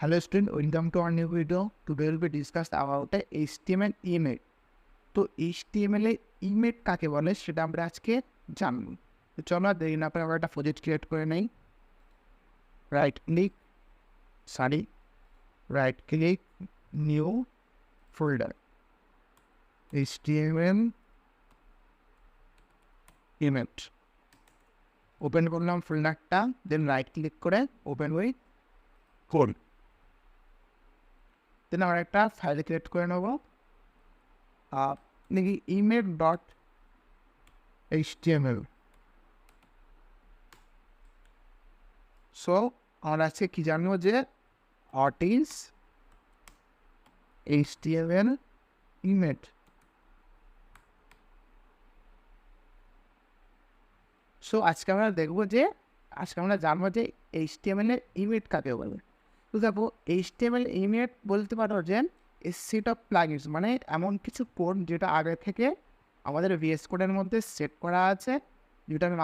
Hello student, welcome to our new video. Today we'll be discussed about the HTML image. তো HTML এ image কাকে বলে সেটা আমরা আজকে জানব। তো চলো দেরি না করে আমরা একটা প্রজেক্ট ক্রিয়েট করে নেই। Right click new folder HTML image open করলাম ফোল্ডারটা, দেন রাইট ক্লিক করে ওপেন উইথ কোড। দেন আমরা একটা ফাইল ক্রিয়েট করে নেব নাকি image.html। সো আমরা আজকে কি জানবো যে what is HTML image. So আজকে আমরা জানবো যে HTML এর ইমেজ কাকে বলে। তো দেখো HTML ইমেজ বলতে পারো যে সেট অফ প্লাগইনস, মানে এমন কিছু কোড যেটা আগে থেকে আমাদের VS কোডের মধ্যে সেট করা আছে, যেটার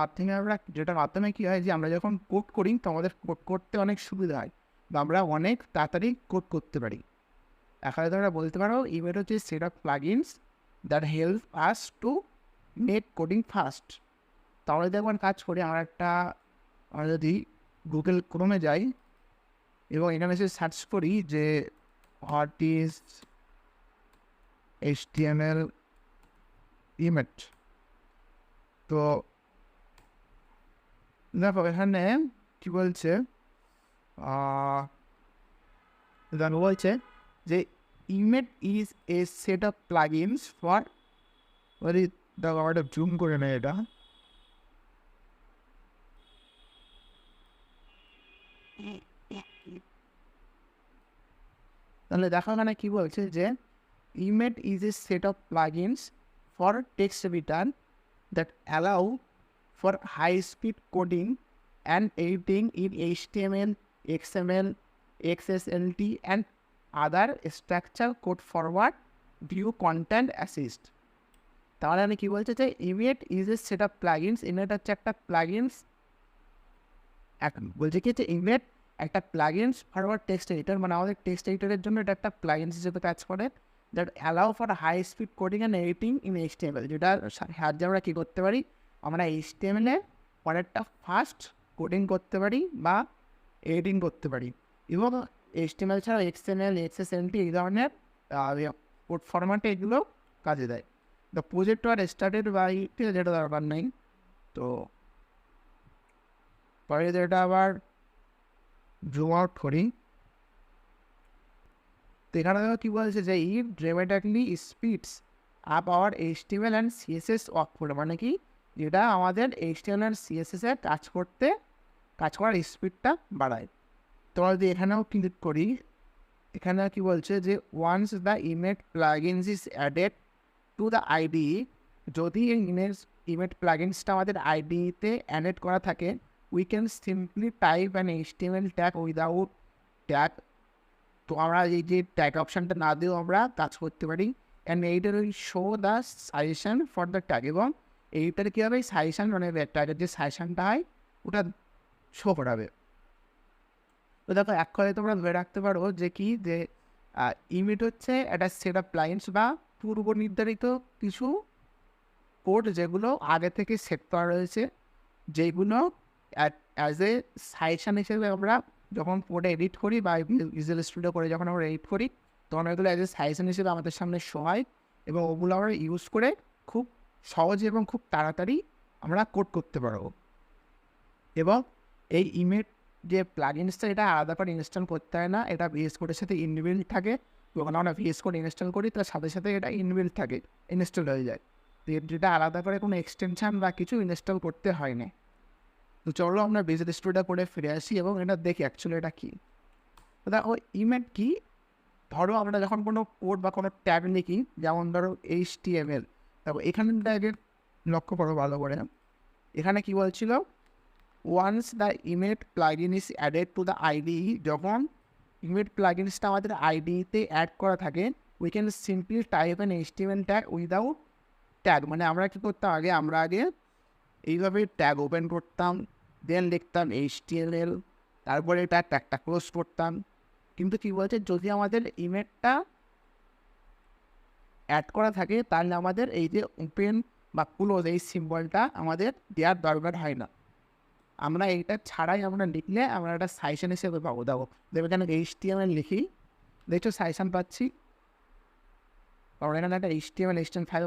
মাধ্যমে কী হয় যে আমরা যখন কোড করি তো আমাদের কোড করতে অনেক সুবিধা হয় বা আমরা অনেক তাড়াতাড়ি কোড করতে পারি। এখানে তোমরা বলতে পারো ইমেজ হচ্ছে set of plugins that help us to make coding fast. তো আমরা যদি একবার কাজ করি, আমরা যদি গুগল ক্রোমে যাই এবং এখানে এসে সার্চ করি যে হোয়াট ইজ HTML ইমেজ, তো দেখো এখানে কী বলছে যে image is a set of plugins for দেখো একটা জুম করে নেয় এটা। তাহলে দেখো এখানে কী বলছে যে image is a set of plugins for text return that allow for high speed coding and editing in HTML, XML, XSLT and other structure code forward view content assist. তাহলে আমি কী বলছে যে image is a set of plugins, image হচ্ছে একটা plugins. এখন বলছে কি যে ইমেজ একটা প্লাগইনস ফরওয়ার্ড টেক্সট এডিটর, মানে আমাদের টেক্সট এডিটরের জন্য এটা একটা প্লাগইনস হিসেবে কাজ করে, that allow for high speed coding and editing in HTML, যেটা সাহায্যে আমরা কী করতে পারি, আমরা HTML এ অনেকটা ফাস্ট কোডিং করতে পারি বা এডিটিং করতে পারি। এবং HTML ছাড়াও XML, XSLT এই ধরনের কোড ফরম্যাটে এগুলো কাজে দেয়। The project are started by, যেটা দরকার নেই। তো পরে যেটা আবার জুম আউট করি, তো এখানে দেখো কী বলছে যে it dramatically speeds up our HTML and CSS workflow, মানে কি যেটা আমাদের HTML অ্যান্ড CSS এর কাজ করার স্পিডটা বাড়ায়। তোমরা যদি এখানেও ক্লিক করি, এখানে কি বলছে যে once the image plugins is added to the IDE, যদি এই ইমেজ প্লাগইনসটা আমাদের IDE-তে অ্যাড করা থাকে, we can simply type an HTML tag without tag. তো আমরা এই যে ট্যাগ অপশানটা না দিয়েও আমরা কাজ করতে পারি। অ্যান্ড এইটার will show the suggestion for the tag, এবং এইটার কী হবে সাজেশান, মানে ট্যাগের যে সাজেশানটা হয় ওটা শো করাবে। তো দেখো এক কথায় তোমরা ধরে রাখতে পারো যে কি যে ইমেজ হচ্ছে একটা সেট অফ প্লাগইনস বা পূর্ব নির্ধারিত কিছু কোড যেগুলো আগে থেকে সেট করা রয়েছে, যেগুলো অ্যাজ এ সাজেশন হিসেবে আমরা যখন কোডে এডিট করি বা ভিজুয়াল স্টুডিও করে যখন আমরা এডিট করি, তখন এগুলো অ্যাজ এ সাজেশন হিসেবে আমাদের সামনে শো হয় এবং ওগুলো আমরা ইউজ করে খুব সহজে এবং খুব তাড়াতাড়ি আমরা কোড করতে পারবো। এবং এই ইমেজ যে প্লাগইনসটা, এটা আলাদা করে ইনস্টল করতে হয় না, এটা VS কোডের সাথে ইনবিল্ট থাকে। যখন আমরা VS কোড ইনস্টল করি তার সাথে সাথে এটা ইনবিল্ট থাকে, ইনস্টল হয়ে যায়। তো যেটা আলাদা করে কোনো এক্সটেনশান বা কিছু ইনস্টল করতে হয় না। তো চলো আমরা ভিজুয়াল স্টুডিও করে ফিরে আসি এবং এটা দেখি অ্যাকচুয়ালি এটা কী। তো দেখো ইমেজ কি, ধরো আমরা যখন কোনো কোড বা কোনো ট্যাগ লিখি, যেমন ধরো HTML, তারপর এখানে ট্যাগের লক্ষ্য করো ভালো করে, এখানে কী বলছিল once the image plugin is added to the IDE, যখন ইমেজ প্লাগইনসটা আমাদের IDE-তে অ্যাড করা থাকে, we can simply type an HTML tag without tag. মানে আমরা কী করতাম, আমরা আগে এইভাবে ট্যাগ ওপেন করতাম, দেন লিখতাম HTML, তারপরে এটা ট্যাগটা ক্লোজ করতাম, কিন্তু কী বলছে, যদি আমাদের ইমেজটা অ্যাড করা থাকে তাহলে আমাদের এই যে ওপেন বা ক্লোজ এই সিম্বলটা আমাদের দেওয়ার দরকার হয় না। আমরা এইটা ছাড়াই আমরা লিখলে আমরা একটা সাইশন হিসেবে পাবো। দেখো এখানে HTML লিখি, দেখছো সাইশন পাচ্ছি, কারণ এখানে একটা HTML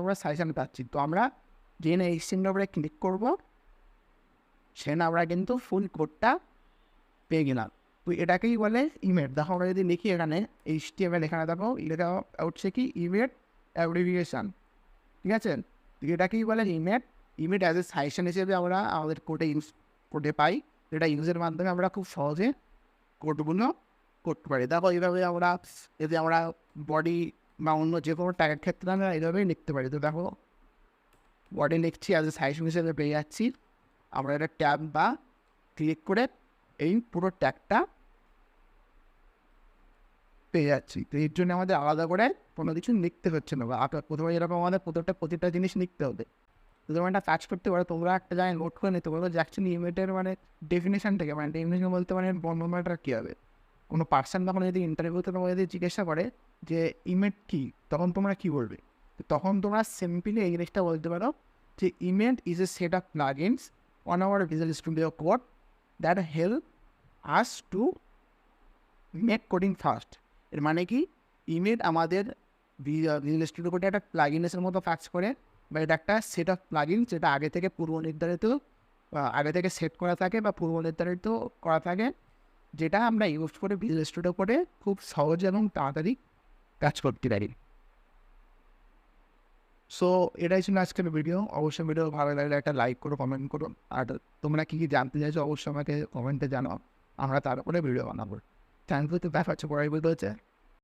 আমরা সাইশন পাচ্ছি। তো আমরা যে না HTML উপরে ক্লিক করবো সেখানে আমরা কিন্তু ফুল কোডটা পেয়ে গেলাম। তো এটাকেই বলে ইমেজ। দেখো আমরা যদি লিখি এখানে HTML, এখানে দেখো লেখা হচ্ছে কি ইমেজ অ্যাব্রিভিয়েশন, ঠিক আছে। তো এটাকেই বলে ইমেজ। ইমেজ অ্যাজ এ সাইশন হিসেবে আমরা আমাদের কোডে পাই, যেটা ইউজের মাধ্যমে আমরা খুব সহজে কোডগুলো করতে পারি। দেখো এইভাবে আমরা যদি আমরা বডি বা অন্য যে কোনো ট্যাগের ক্ষেত্রে আমরা এইভাবেই লিখতে পারি। তো দেখো বডি লিখছি, অ্যাজ এ সাইশন হিসেবে পেয়ে যাচ্ছি। আমরা একটা ট্যাব বা ক্লিক করে এই পুরো ট্যাগটা পেয়ে যাচ্ছি। তো এর জন্য আমাদের আলাদা করে কোনো কিছু লিখতে হচ্ছে না, বা প্রথমে যেরকম আমাদের প্রতিটা জিনিস লিখতে হবে। তো তোমরা একটা কাজ করতে পারো, তোমরা একটা জায়গায় নোট করে নিতে পারো যে অ্যাকচুয়ালি ইমেজের মানে ডেফিনেশন থেকে, মানে ডেফিনেশন বলতে মানে বর্ণনাটা কী হবে। কোনো পার্সন তখন যদি ইন্টারভিউতে তোমাকে যদি জিজ্ঞাসা করে যে ইমেজ কী, তখন তোমরা কী বলবে? তো তখন তোমরা সিম্পলি এই জিনিসটা বলতে পারো যে image is a set of plugins on our visual studio code that help us to make coding fast. এর মানে কি, ইমেজ আমাদের ভিজুয়াল স্টুডিও কোডে একটা প্লাগইনসের মতো কাজ করে, বা এটা একটা সেট অফ প্লাগইন যেটা আগে থেকে পূর্ব নির্ধারিত, আগে থেকে সেট করা থাকে বা পূর্ব নির্ধারিত করা থাকে, যেটা আমরা ইউজ করে ভিজুয়াল স্টুডিও কোডে খুব সহজে এবং তাড়াতাড়ি কাজ করতে পারি। সো এটাই ছিল আজকের ভিডিও। অবশ্যই ভিডিও ভালো লাগলে একটা লাইক করো, কমেন্ট করো, আর তোমরা কী কী জানতে চাইছো অবশ্যই আমাকে কমেন্টে জানাও, আমরা তার উপরে ভিডিও বানাবো। Thank you. তো দেখা হচ্ছে পরের ভিডিওতে।